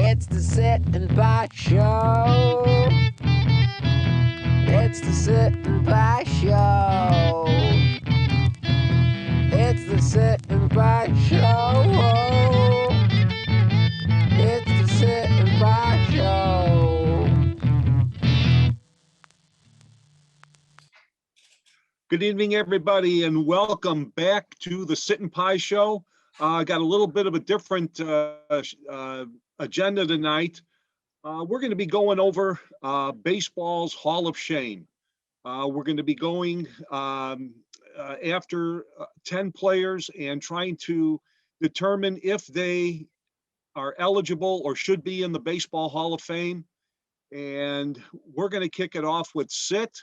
It's the Sit and Pie Show. It's the Sit and Pie Show. It's the Sit and Pie Show. It's the Sit and Pie Show. Good evening, everybody, and welcome back to the Sit and Pie Show. I got a little bit of a different agenda tonight. We're going to be going over baseball's Hall of Shame. We're going to be going after 10 players and trying to determine if they are eligible or should be in the Baseball Hall of Fame. And we're going to kick it off with Sit.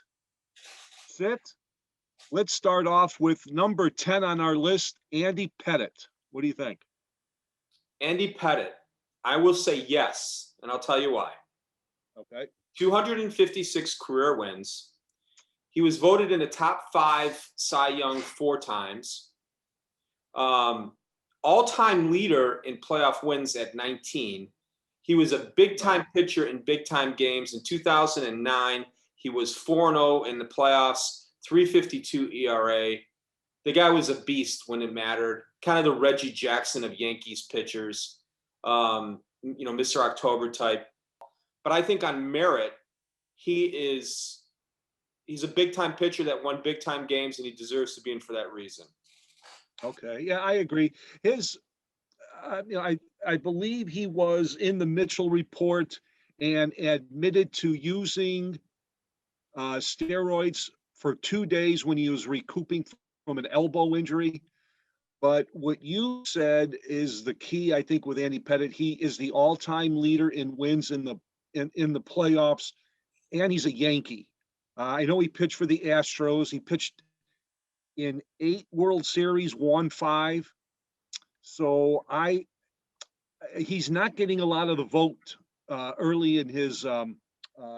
Let's start off with number 10 on our list, Andy Petite. What do you think? Andy Petite, I will say yes, and I'll tell you why. Okay. 256 career wins. He was voted in the top 5 Cy Young 4 times. All-time leader in playoff wins at 19. He was a big-time pitcher in big-time games. In 2009, he was 4-0 in the playoffs, 3.52 ERA. The guy was a beast when it mattered. Kind of the Reggie Jackson of Yankees pitchers, Mr. October type. But I think on merit, he's a big-time pitcher that won big-time games, and he deserves to be in for that reason. Okay, yeah, I agree. I believe he was in the Mitchell report and admitted to using steroids for 2 days when he was recouping from an elbow injury. But what you said is the key, I think, with Andy Petite. He is the all-time leader in wins in the playoffs, and he's a Yankee. I know he pitched for the Astros. He pitched in 8 World Series, won 5. So he's not getting a lot of the vote early in his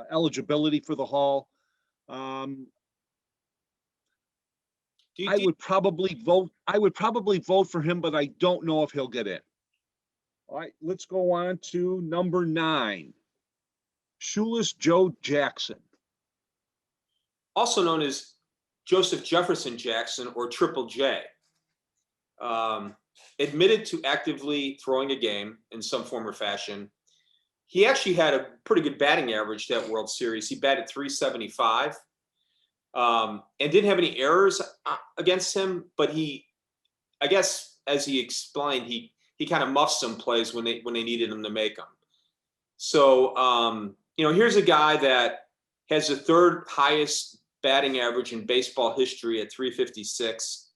eligibility for the Hall. I would probably vote for him, but I don't know if he'll get in. All right, let's go on to number 9. Shoeless Joe Jackson. Also known as Joseph Jefferson Jackson, or Triple J. Admitted to actively throwing a game in some form or fashion. He actually had a pretty good batting average that World Series. He batted .375. And didn't have any errors against him, but I guess as he explained, he kind of muffed some plays when they needed him to make them. So here's a guy that has the 3rd highest batting average in baseball history at .356.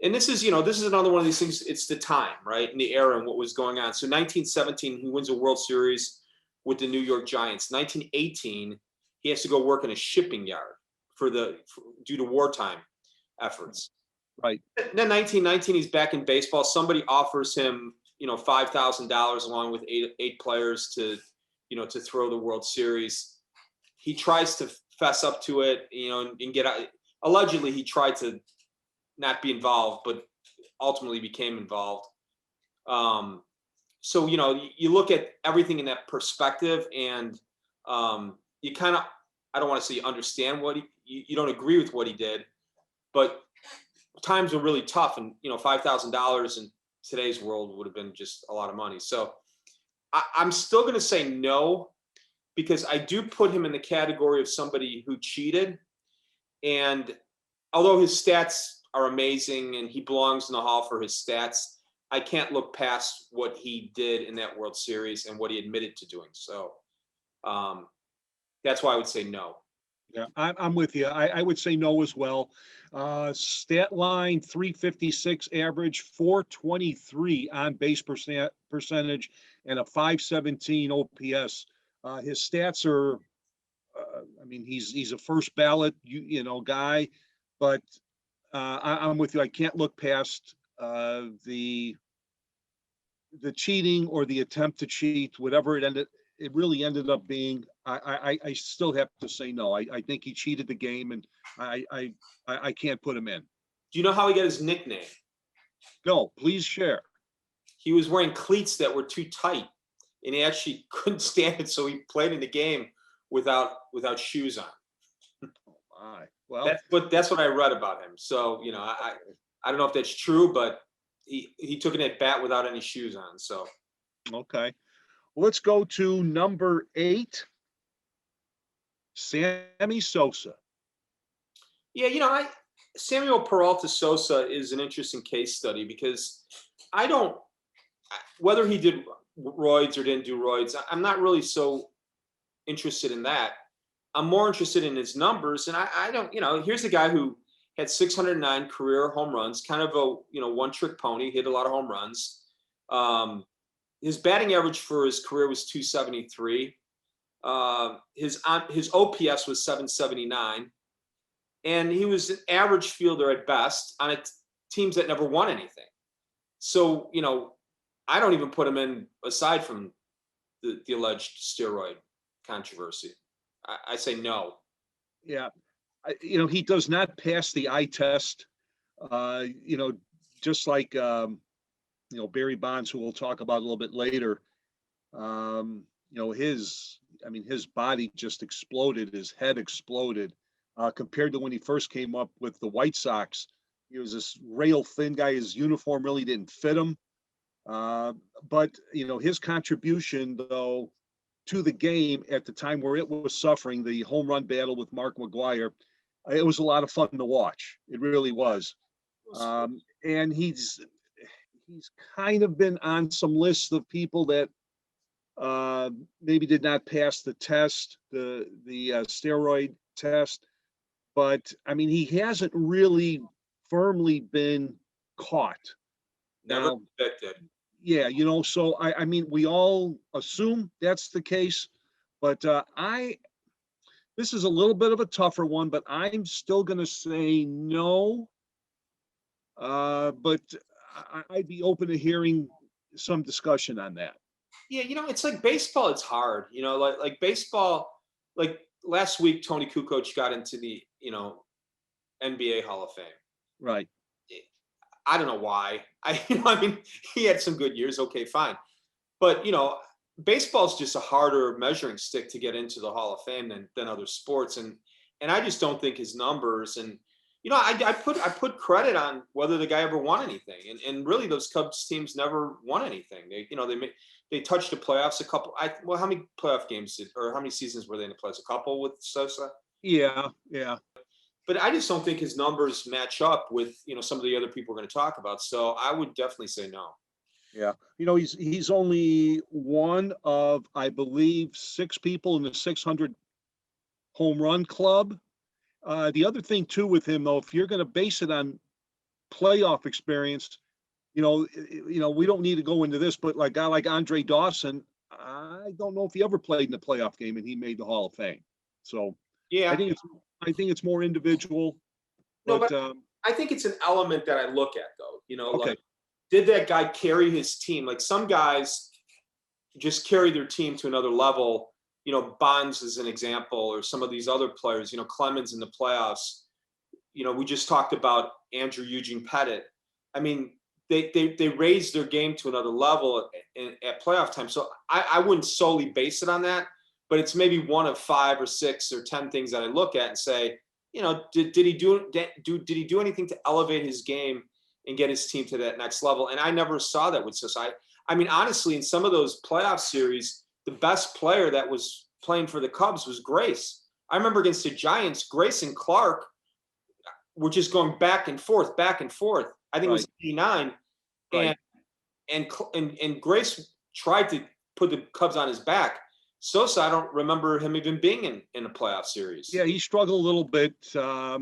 And this is another one of these things. It's the time, right, in the era and what was going on. So 1917, he wins a World Series with the New York Giants. 1918, he has to go work in a shipping yard due to wartime efforts. Right. Then 1919, he's back in baseball. Somebody offers him, $5,000 along with eight players to throw the World Series. He tries to fess up to it, and get out. Allegedly, he tried to not be involved, but ultimately became involved. So, you look at everything in that perspective, and you kind of, I don't want to say you understand what you don't agree with what he did, but times were really tough, and $5,000 in today's world would have been just a lot of money. So I'm still going to say no, because I do put him in the category of somebody who cheated. And although his stats are amazing and he belongs in the Hall for his stats, I can't look past what he did in that World Series and what he admitted to doing. So that's why I would say no. Yeah, I'm with you. I would say no as well. Stat line, .356 average, .423 on base percentage, and a .517 OPS. His stats are, he's a first ballot, guy, but I'm with you. I can't look past the cheating or the attempt to cheat, whatever it really ended up being. I still have to say no. I think he cheated the game, and I can't put him in. Do you know how he got his nickname? No, please share. He was wearing cleats that were too tight. and he actually couldn't stand it, so he played in the game without shoes on. Oh my. Well, That's what I read about him. So I don't know if that's true, but he took it at bat without any shoes on. So okay. Let's go to number 8, Sammy Sosa. yeah, Samuel Peralta Sosa is an interesting case study because I don't whether he did roids or didn't do roids. I'm not really so interested in that. I'm more interested in his numbers, and I don't. Here's a guy who had 609 career home runs, kind of a one-trick pony, hit a lot of home runs. His batting average for his career was 273. His OPS was 779, and he was an average fielder at best on teams that never won anything. So I don't even put him in aside from the alleged steroid controversy. I say no. Yeah. He does not pass the eye test. Just like Barry Bonds, who we'll talk about a little bit later. His body just exploded. His head exploded compared to when he first came up with the White Sox. He was this rail thin guy. His uniform really didn't fit him. But his contribution, though, to the game at the time where it was suffering, the home run battle with Mark McGwire, it was a lot of fun to watch. It really was. And he's kind of been on some lists of people that maybe did not pass the test, the steroid test. But he hasn't really firmly been caught. Never convicted. Yeah, so we all assume that's the case, but this is a little bit of a tougher one, but I'm still going to say no. But I'd be open to hearing some discussion on that. Yeah, it's like baseball. It's hard, like baseball. Like last week, Tony Kukoc got into the NBA Hall of Fame. Right. I don't know why. He had some good years. Okay, fine. But, baseball's just a harder measuring stick to get into the Hall of Fame than other sports. And I just don't think his numbers and, I put credit on whether the guy ever won anything. And really those Cubs teams never won anything. They touched the playoffs a couple. How many playoff games or how many seasons were they in the playoffs? A couple with Sosa? Yeah. But I just don't think his numbers match up with, some of the other people we're going to talk about. So I would definitely say no. Yeah. He's only one of, I believe, 6 people in the 600 home run club. The other thing too with him, though, if you're going to base it on playoff experience, we don't need to go into this, but like a guy like Andre Dawson, I don't know if he ever played in a playoff game and he made the Hall of Fame. So yeah, I think it's more individual. But I think it's an element that I look at, though. Okay. Like, did that guy carry his team? Like some guys just carry their team to another level. Bonds is an example, or some of these other players. Clemens in the playoffs. We just talked about Andrew Eugene Pettit. They raised their game to another level at playoff time. So I wouldn't solely base it on that. But it's maybe one of 5 or 6 or 10 things that I look at and say, did he do anything to elevate his game and get his team to that next level? And I never saw that with Sosa. Honestly, in some of those playoff series, the best player that was playing for the Cubs was Grace. I remember against the Giants, Grace and Clark were just going back and forth. I think it was 89, right. and Grace tried to put the Cubs on his back. Sosa, I don't remember him even being in a playoff series. Yeah, he struggled a little bit. Yeah,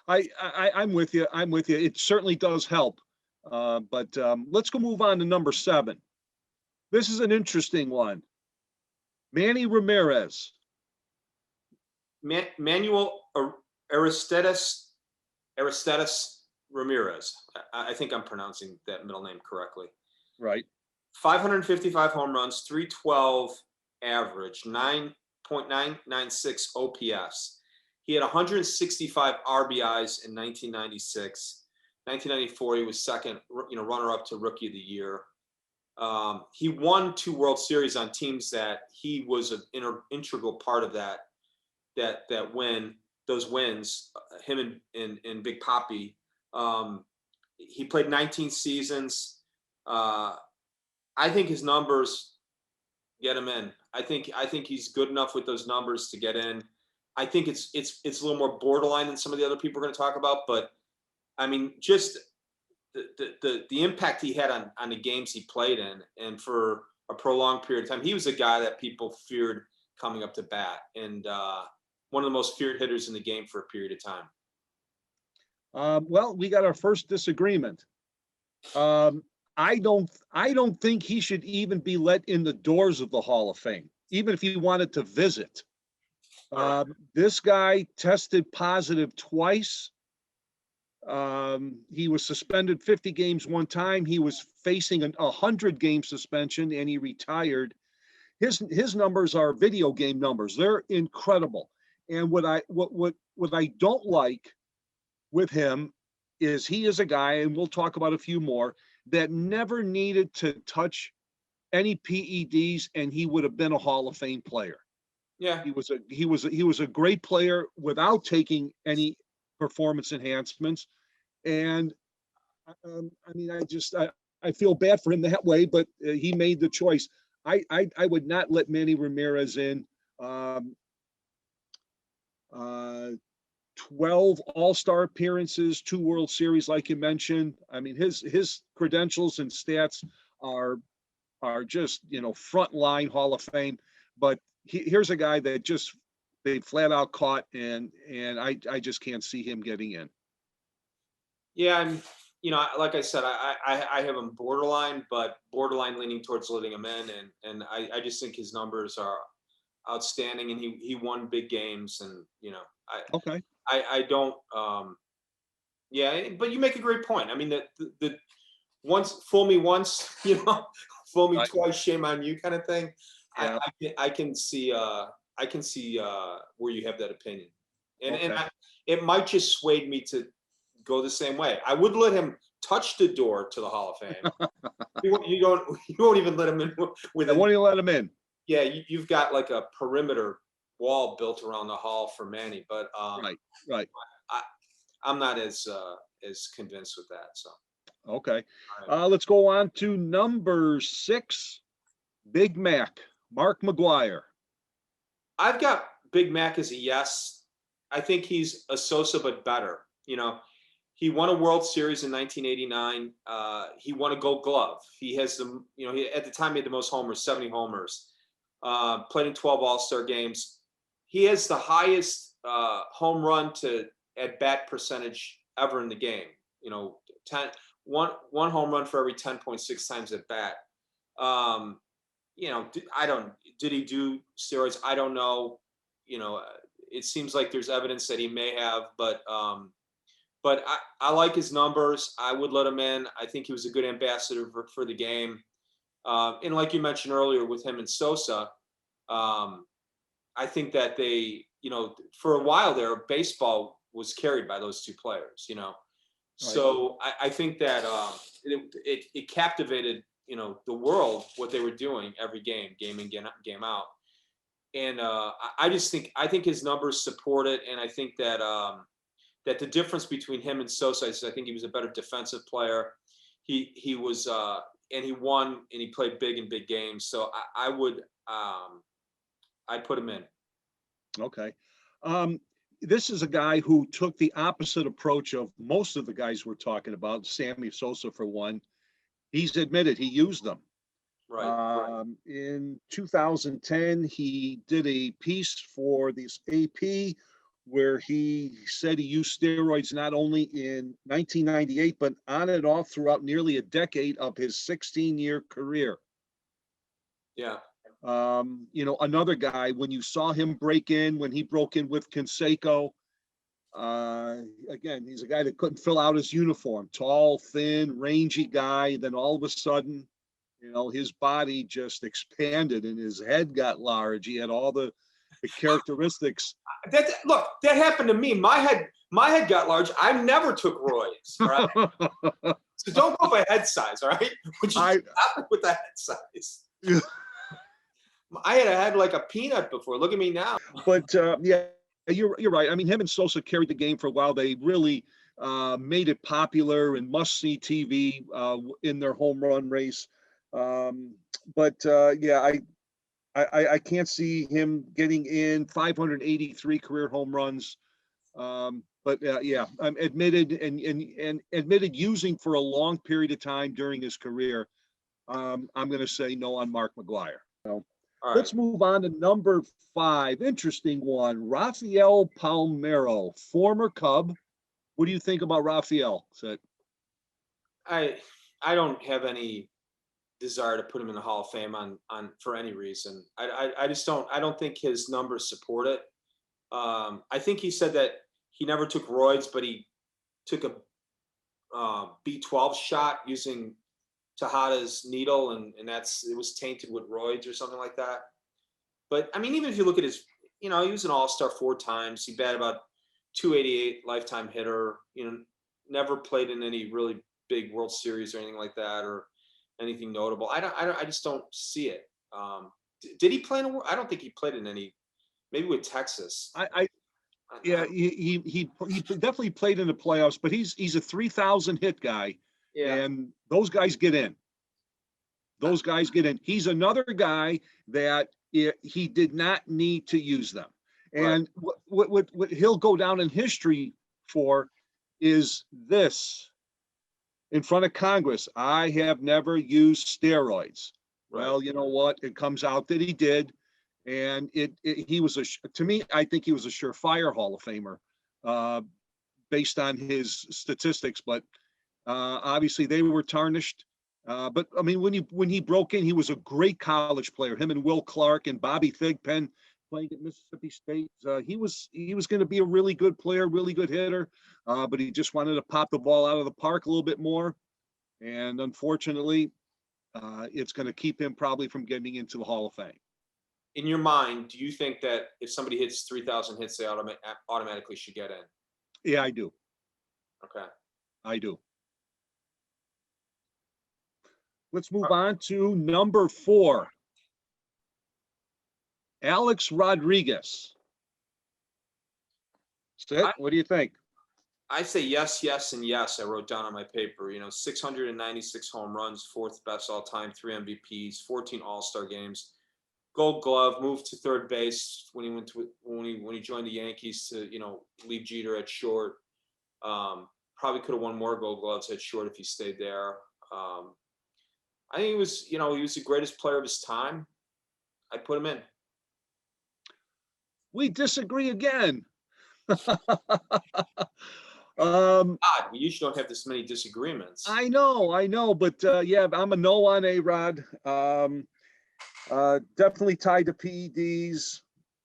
I'm with you. It certainly does help. But let's go move on to number 7. This is an interesting one. Manny Ramirez. Manuel Aristides Ramirez. I think I'm pronouncing that middle name correctly. Right. 555 home runs, 312 average, 9.996 OPS. He had 165 RBIs in 1996. 1994, he was second, runner-up to Rookie of the Year. He won 2 World Series on teams that he was an integral part of that win, those wins, him and Big Papi. He played 19 seasons. I think his numbers get him in. I think he's good enough with those numbers to get in. I think it's a little more borderline than some of the other people we're going to talk about, but I mean, just the impact he had on the games he played in, and for a prolonged period of time, he was a guy that people feared coming up to bat, and one of the most feared hitters in the game for a period of time. Well, we got our first disagreement. I don't think he should even be let in the doors of the Hall of Fame, even if he wanted to visit. This guy tested positive twice. He was suspended 50 games one time. He was facing a 100-game suspension, and he retired. His numbers are video game numbers. They're incredible. And what I don't like with him is he is a guy, and we'll talk about a few more, that never needed to touch any PEDs, and he would have been a Hall of Fame player. Yeah, he was a great player without taking any performance enhancements. And I mean, I feel bad for him that way, but he made the choice. I would not let Manny Ramirez in. 12 All-Star appearances, 2 World Series, like you mentioned. I mean, his credentials and stats are just, frontline Hall of Fame. But here's a guy that just they flat out caught, and I just can't see him getting in. Yeah, and like I said, I have him borderline, but borderline leaning towards letting him in, and I just think his numbers are outstanding, and he won big games, and Okay. I don't yeah, but you make a great point. I mean, the once fool me once, fool me twice, shame on you kind of thing. Yeah. I can see where you have that opinion, and Okay. it might just sway me to go the same way. I would let him touch the door to the Hall of Fame. You won't even let him in with. I won't even let him in. Yeah, you've got like a perimeter wall built around the hall for Manny, but Right. I'm not as convinced with that. So Okay. right. Let's go on to number 6, Big Mac, Mark McGwire. I've got Big Mac as a yes. I think he's a Sosa, but better. He won a World Series in 1989. He won a Gold Glove. He has he at the time he had the most homers, 70 homers. Played in 12 All-Star games. He has the highest home run to at bat percentage ever in the game. One home run for every 10.6 times at bat. Did he do steroids? I don't know. It seems like there's evidence that he may have, but I like his numbers. I would let him in. I think he was a good ambassador for the game. And like you mentioned earlier with him and Sosa, I think that they, for a while there, baseball was carried by those two players, So I think that it captivated, the world, what they were doing every game in, game out. And I think his numbers support it. And I think that that the difference between him and Sosa is I think he was a better defensive player. He was and he won and he played big in big games. So I'd put him in. Okay. This is a guy who took the opposite approach of most of the guys we're talking about. Sammy Sosa, for one. He's admitted he used them. Right. In 2010, he did a piece for this AP where he said he used steroids not only in 1998, but on and off throughout nearly a decade of his 16-year career. Yeah. Another guy, when you saw him when he broke in with Canseco, again, he's a guy that couldn't fill out his uniform. Tall, thin, rangy guy. Then all of a sudden, his body just expanded and his head got large. He had all the characteristics. That happened to me. My head got large. I never took roids. Right? So don't go by head size, all right? Which is stop with the head size. I had a head like a peanut before. Look at me now. But yeah, you're right. I mean, him and Sosa carried the game for a while. They really made it popular and must-see TV in their home run race. But yeah, I can't see him getting in 583 career home runs. But yeah, I'm admitted and admitted using for a long period of time during his career. I'm going to say no on Mark McGwire. So, All let's right. move on to number 5. Interesting one. Rafael Palmeiro, former Cub. What do you think about Rafael? I don't have any desire to put him in the Hall of Fame on for any reason. I just don't. I don't think his numbers support it. I think he said that he never took roids, but he took a B12 shot using Tejada's needle, and it was tainted with roids or something like that. But I mean, even if you look at his, he was an All-Star 4 times. He batted about 288, lifetime hitter. Never played in any really big World Series or anything like that, or anything notable. I just don't see it. Did he play in a? I don't think he played in any. Maybe with Texas. Yeah, he definitely played in the playoffs, but he's a 3,000 hit guy, and those guys get in. Those guys get in. He's another guy that he did not need to use them, and what he'll go down in history for is this. In front of Congress, I have never used steroids. Right. Well, you know what? It comes out that he did. And he was to me, I think he was a surefire Hall of Famer based on his statistics. But obviously they were tarnished. But I mean, when he broke in, he was a great college player. Him and Will Clark and Bobby Thigpen playing at Mississippi State. He was going to be a really good player, really good hitter. But he just wanted to pop the ball out of the park a little bit more. And unfortunately, it's going to keep him probably from getting into the Hall of Fame. In your mind, do you think that if somebody hits 3,000 hits, they automatically should get in? Yeah, I do. Okay. I do. Let's move on to number 4. Alex Rodriguez. Sid, what do you think? I say yes, yes, and yes. I wrote down on my paper, 696 home runs, 4th best all time, 3 MVPs, 14 All-Star games. Gold Glove, moved to third base when he joined the Yankees to leave Jeter at short. Probably could have won more Gold Gloves at short if he stayed there. I think he was the greatest player of his time. I'd put him in. We disagree again. God, we usually don't have this many disagreements. I know, but yeah, I'm a no on A-Rod. Definitely tied to PEDs.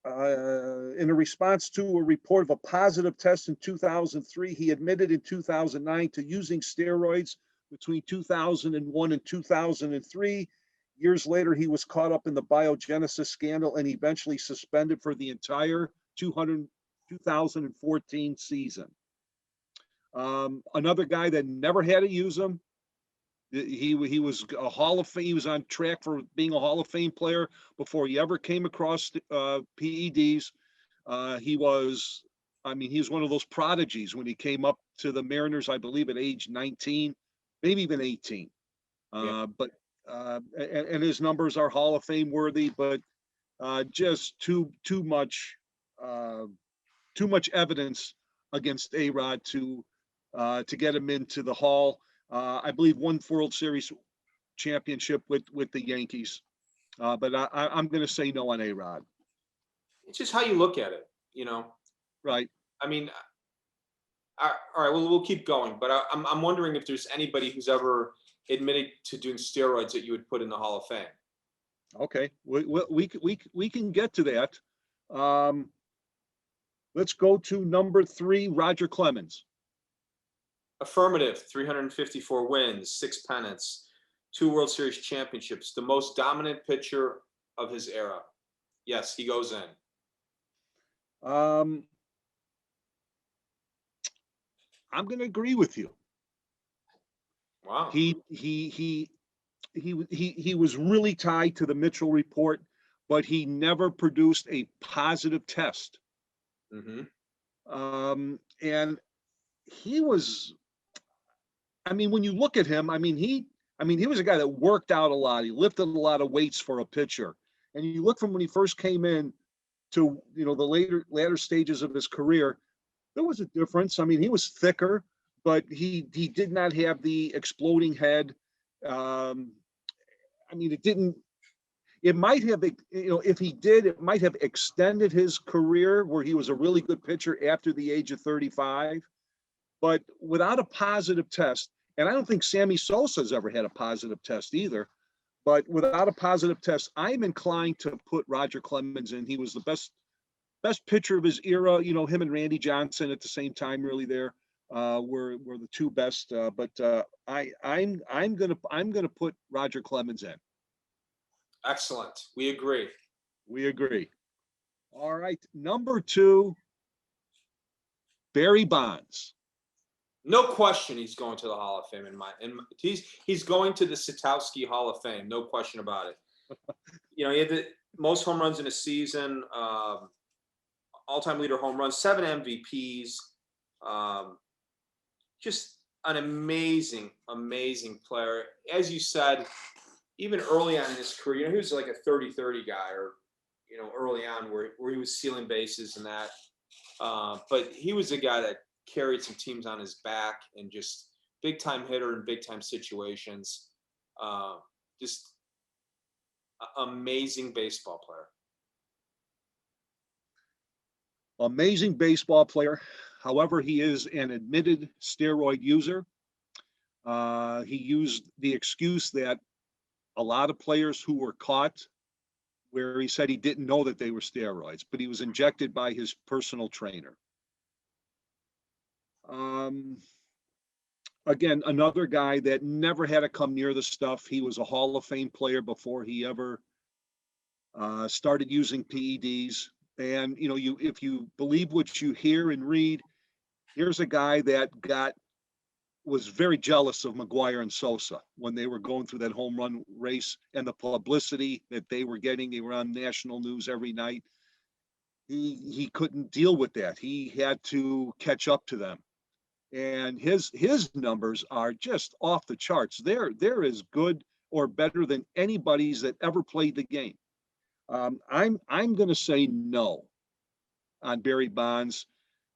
In a response to a report of a positive test in 2003, he admitted in 2009 to using steroids between 2001 and 2003. Years later, he was caught up in the biogenesis scandal and eventually suspended for the entire 2014 season. Another guy that never had to use them. He was a Hall of Fame. He was on track for being a Hall of Fame player before he ever came across PEDs. He was one of those prodigies when he came up to the Mariners, I believe, at age 19, maybe even 18. But his numbers are Hall of Fame worthy, but just too much evidence against A-Rod to get him into the Hall. I believe 1 World Series championship with the Yankees, but I'm going to say no on A-Rod. It's just how you look at it, Right. I mean, all right. Well, we'll keep going, but I'm wondering if there's anybody who's ever admitted to doing steroids that you would put in the Hall of Fame. Okay, we can get to that. Let's go to number 3, Roger Clemens. Affirmative, 354 wins, 6 pennants, 2 World Series championships, the most dominant pitcher of his era. Yes, he goes in. I'm going to agree with you. Wow. He was really tied to the Mitchell report, but he never produced a positive test. Mm-hmm. And he was, I mean, when you look at him, he was a guy that worked out a lot. He lifted a lot of weights for a pitcher. And you look from when he first came in to, the later stages of his career, there was a difference. I mean, he was thicker, but he did not have the exploding head. It might have, if he did, it might have extended his career where he was a really good pitcher after the age of 35. But without a positive test, and I don't think Sammy Sosa's ever had a positive test either, but without a positive test, I'm inclined to put Roger Clemens in. He was the best pitcher of his era. Him and Randy Johnson at the same time, really there, were the two best. But I'm gonna put Roger Clemens in. Excellent. We agree. We agree. All right, number 2, Barry Bonds. No question, he's going to the Hall of Fame. He's going to the Satowski Hall of Fame. No question about it. He had the most home runs in a season, all-time leader home runs, 7 MVPs. Just an amazing, amazing player. As you said, even early on in his career, he was like a 30-30 guy, or early on where he was stealing bases and that. But he was a guy that carried some teams on his back and just big time hitter in big time situations. Just amazing baseball player. Amazing baseball player. However, he is an admitted steroid user. He used the excuse that a lot of players who were caught, where he said he didn't know that they were steroids, but he was injected by his personal trainer. Again, another guy that never had to come near the stuff. He was a Hall of Fame player before he ever started using PEDs. And if you believe what you hear and read, here's a guy that was very jealous of McGwire and Sosa when they were going through that home run race and the publicity that they were getting. They were on national news every night. He couldn't deal with that. He had to catch up to them. And his numbers are just off the charts. They're as good or better than anybody's that ever played the game. I'm going to say no on Barry Bonds.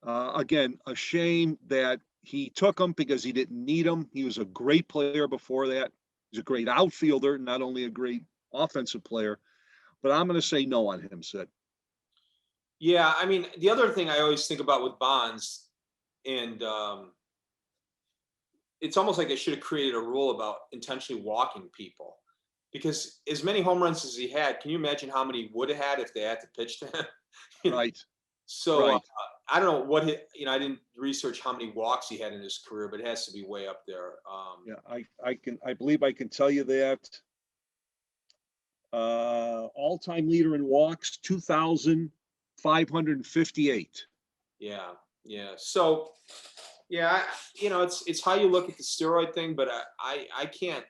Again, a shame that he took him because he didn't need him. He was a great player before that. He's a great outfielder, not only a great offensive player. But I'm going to say no on him, Sid. Yeah, I mean, the other thing I always think about with Bonds, and it's almost like they should have created a rule about intentionally walking people, because as many home runs as he had, can you imagine how many he would have had if they had to pitch to him? Right. So right. I don't know what I didn't research how many walks he had in his career, but it has to be way up there. Yeah, I believe I can tell you that. All-time leader in walks, 2,558. Yeah. So, yeah, it's how you look at the steroid thing, but I can't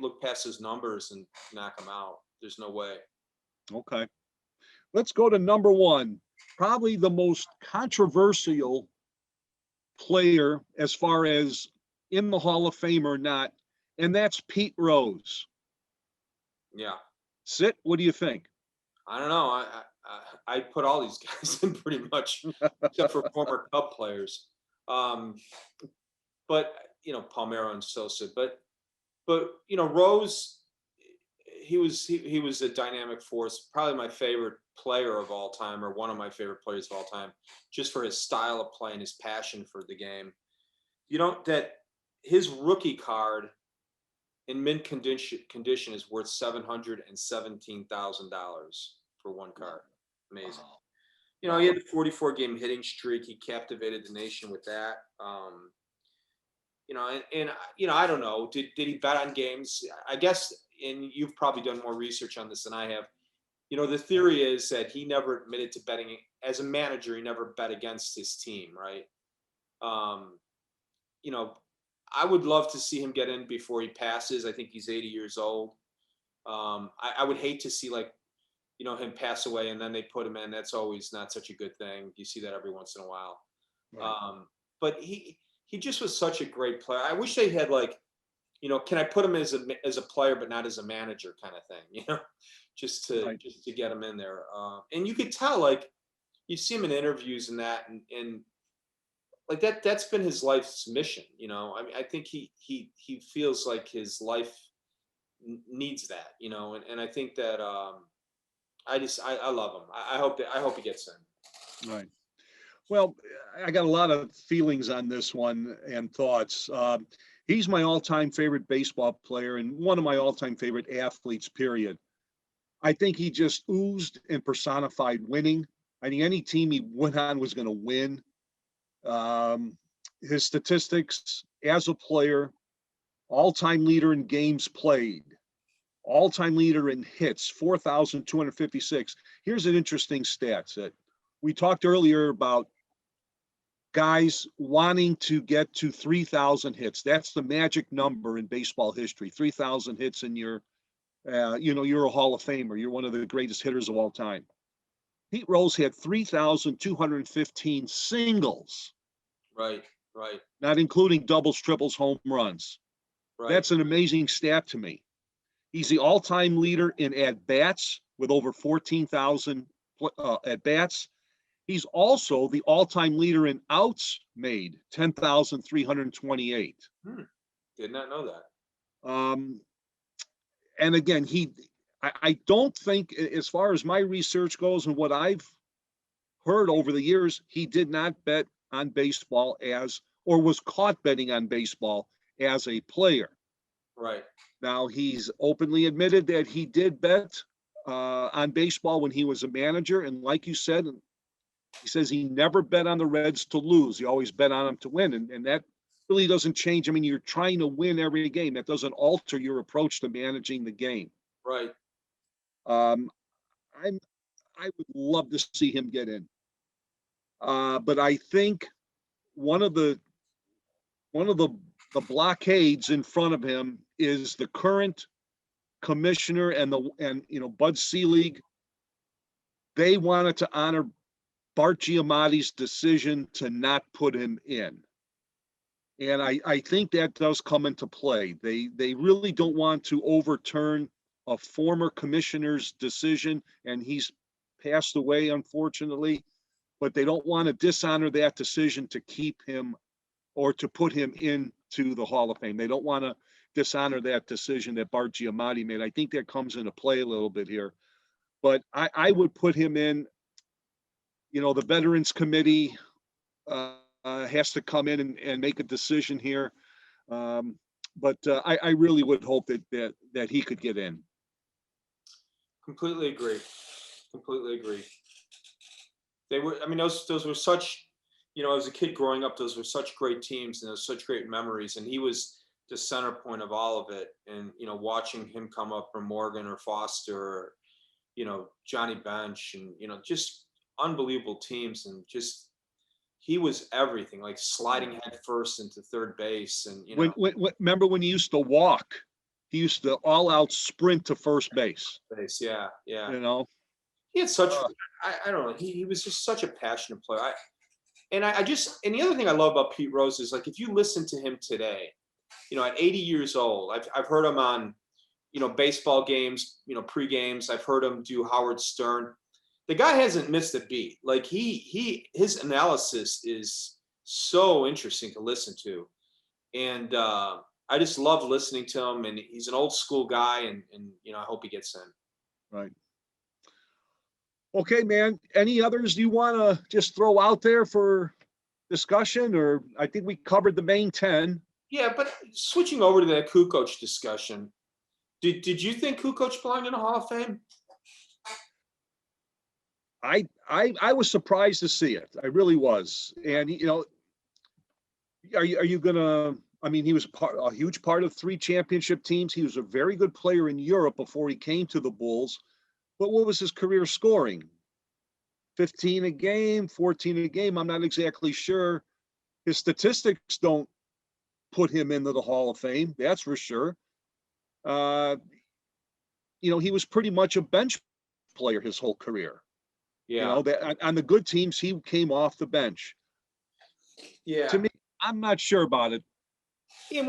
look past his numbers and knock him out. There's no way. Okay. Let's go to number 1. Probably the most controversial player as far as in the Hall of Fame or not, and that's Pete Rose. Yeah. Sid, what do you think? I don't know. I put all these guys in pretty much, except for former Cub players. But Palmeiro and Sosa. But Rose, he was a dynamic force. Probably my favorite player of all time, or one of my favorite players of all time, just for his style of play and his passion for the game. That his rookie card in mint condition is worth $717,000 for one card. Amazing. Wow. He had a 44-game hitting streak. He captivated the nation with that. I don't know. Did he bet on games? I guess, and you've probably done more research on this than I have. The theory is that he never admitted to betting. As a manager, he never bet against his team, right? I would love to see him get in before he passes. I think he's 80 years old. I would hate to see like, him pass away and then they put him in. That's always not such a good thing. You see that every once in a while. Right. But he just was such a great player. I wish they had like, can I put him as a player but not as a manager kind of thing, just to get him in there. And you could tell, like, you see him in interviews and that, and like that's been his life's mission. I mean, I think he feels like his life needs that, and I think that I love him. I hope he gets in. Right. Well, I got a lot of feelings on this one and thoughts. He's my all-time favorite baseball player and one of my all-time favorite athletes, period. I think he just oozed and personified winning. I think any team he went on was going to win. His statistics as a player, all-time leader in games played, all-time leader in hits, 4,256. Here's an interesting stat that we talked earlier about guys wanting to get to 3,000 hits. That's the magic number in baseball history. 3,000 hits and you're a Hall of Famer. You're one of the greatest hitters of all time. Pete Rose had 3,215 singles. Right. Not including doubles, triples, home runs. Right. That's an amazing stat to me. He's the all-time leader in at-bats with over 14,000 at-bats. He's also the all-time leader in outs made, 10,328. Did not know that. And again, I don't think, as far as my research goes and what I've heard over the years, he did not bet on baseball or was caught betting on baseball as a player. Right. Now, he's openly admitted that he did bet on baseball when he was a manager. And like you said, he says he never bet on the Reds to lose. He always bet on them to win. And that really doesn't change. I mean, you're trying to win every game. That doesn't alter your approach to managing the game. Right. I would love to see him get in. But I think one of the blockades in front of him is the current commissioner and Bud Selig. They wanted to honor Bart Giamatti's decision to not put him in. And I think that does come into play. They really don't want to overturn a former commissioner's decision, and he's passed away, unfortunately, but they don't want to dishonor that decision to keep him or to put him into the Hall of Fame. They don't want to dishonor that decision that Bart Giamatti made. I think that comes into play a little bit here. But I would put him in. The Veterans Committee has to come in and make a decision here. But I really would hope that he could get in. Completely agree. They were, I mean, those were such, as a kid growing up, those were such great teams and those such great memories. And he was the center point of all of it. And, watching him come up from Morgan or Foster, or, Johnny Bench and, just unbelievable teams. And just, he was everything, like sliding head first into third base. And, remember when he used to walk? He used to all-out sprint to first base. Yeah. He had such, I don't know, he was just such a passionate player. And the other thing I love about Pete Rose is, like, if you listen to him today, at 80 years old, I've heard him on, baseball games, pre-games. I've heard him do Howard Stern. The guy hasn't missed a beat. Like his analysis is so interesting to listen to. And I just love listening to him, and he's an old school guy, and I hope he gets in. Right. Okay, man. Any others you want to just throw out there for discussion, or I think we covered the main 10. Yeah, but switching over to that Kukoc discussion, did you think Kukoc belonged in the Hall of Fame? I was surprised to see it. I really was. And are you gonna? I mean, he was a huge part of 3 championship teams. He was a very good player in Europe before he came to the Bulls. But what was his career scoring? 15 a game, 14 a game. I'm not exactly sure. His statistics don't put him into the Hall of Fame. That's for sure. You know, he was pretty much a bench player his whole career. Yeah. You know, that on the good teams, he came off the bench. Yeah. To me, I'm not sure about it. Yeah,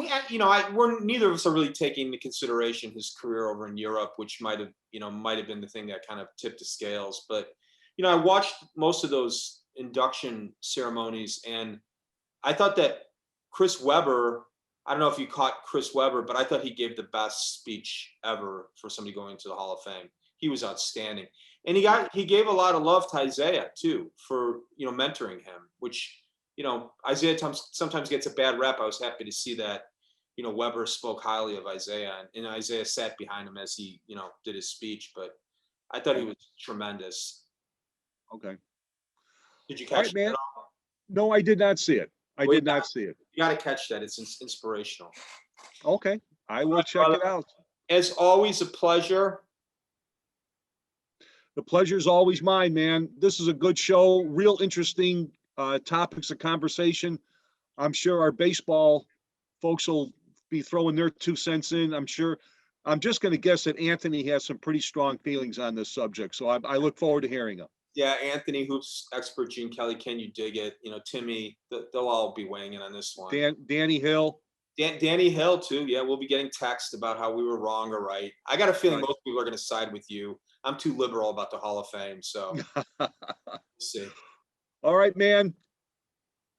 we're neither of us are really taking into consideration his career over in Europe, which might have been the thing that kind of tipped the scales. But, I watched most of those induction ceremonies, and I thought that Chris Webber, I don't know if you caught Chris Webber, but I thought he gave the best speech ever for somebody going to the Hall of Fame. He was outstanding. And he gave a lot of love to Isaiah too for, mentoring him, which, Isaiah sometimes gets a bad rep. I was happy to see that, Weber spoke highly of Isaiah, and Isaiah sat behind him as he, did his speech, but I thought he was tremendous. Okay. Did you All catch right, man. that? No, I did not see it. I did not see it. You got to catch that. It's inspirational. Okay. I will check it out. As always, a pleasure. The pleasure's always mine, man. This is a good show. Real interesting topics of conversation. I'm sure our baseball folks will be throwing their 2 cents in. I'm just going to guess that Anthony has some pretty strong feelings on this subject. So I look forward to hearing them. Yeah, Anthony, hoops expert, Gene Kelly, can you dig it? Timmy, they'll all be weighing in on this one. Danny Hill. Danny Hill too. Yeah, we'll be getting text about how we were wrong or right. I got a feeling most people are going to side with you. I'm too liberal about the Hall of Fame, so we'll see. All right, man.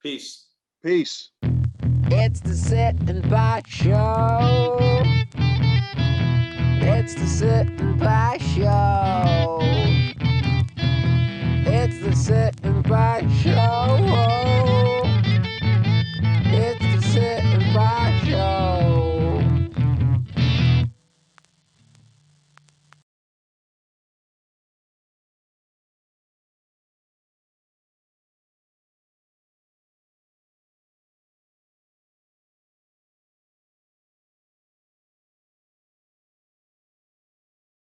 Peace. It's the Sit and Buy Show. It's the Sit and Buy Show.